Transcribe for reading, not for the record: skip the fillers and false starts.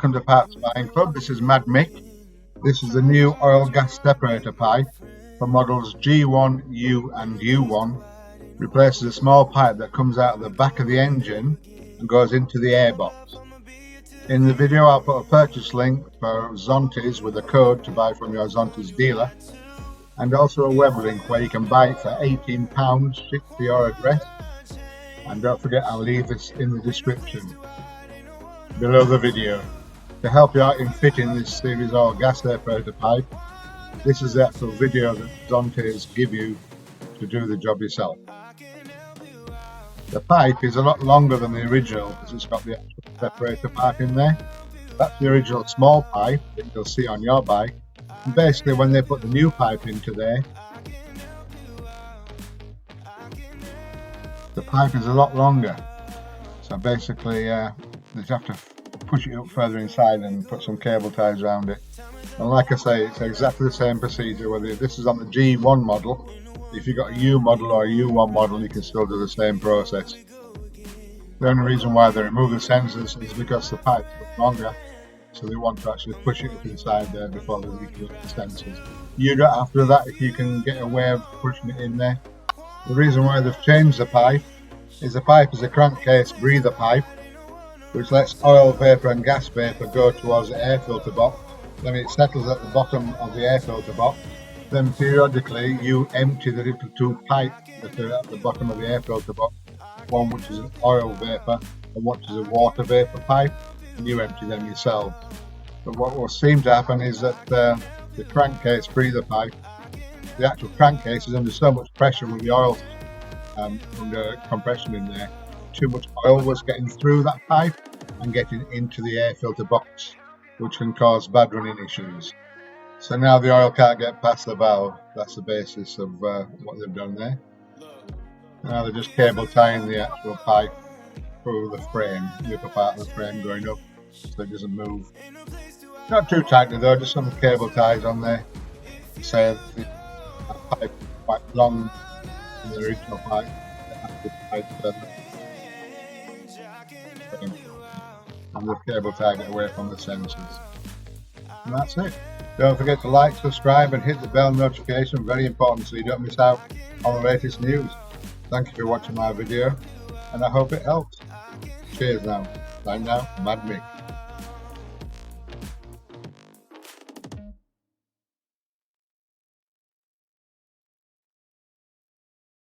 Welcome to Parts Buying Club. This is Mad Mick. This is the new oil gas separator pipe for models G1, U and U1. Replaces a small pipe that comes out of the back of the engine and goes into the airbox. In the video I'll put a purchase link for Zontes with a code to buy from your Zontes dealer, and also a web link where you can buy it for £18 shipped to your address. And don't forget, I'll leave this in the description below the video. To help you out in fitting this series oil gas separator pipe, this is the actual video that Zontes give you to do the job yourself. The pipe is a lot longer than the original because it's got the actual separator pipe in there. That's the original small pipe that you'll see on your bike. And basically when they put the new pipe into there, the pipe is a lot longer. So basically they have to push it up further inside and put some cable ties around it. And like I say, it's exactly the same procedure whether this is on the G1 model. If you've got a U model or a U1 model, you can still do the same process. The only reason why they remove the sensors is because the pipe's longer, so they want to actually push it up inside there before they reconnect the sensors. You don't have to do that if you can get a way of pushing it in there. The reason why they've changed the pipe is a crankcase breather pipe, which lets oil vapor and gas vapor go towards the air filter box. Then it settles at the bottom of the air filter box. Then periodically you empty the little two pipes that are at the bottom of the air filter box, one which is an oil vapor and one which is a water vapor pipe, and you empty them yourself. But what will seem to happen is that the crankcase breather pipe, the actual crankcase is under so much pressure with the oil under compression in there, too much oil was getting through that pipe and getting into the air filter box, which can cause bad running issues. So now the oil can't get past the valve. That's the basis of what they've done there. Now they're just cable tying the actual pipe through the frame, the upper part of the frame going up so it doesn't move. Not too tightly though, just some cable ties on there. So the pipe is quite long in the original pipe. And the cable tied it away from the sensors. And that's it. Don't forget to like, subscribe and hit the bell notification, very important so you don't miss out on the latest news. Thank you for watching my video and I hope it helps. Cheers now. Bye now, Mad Mick.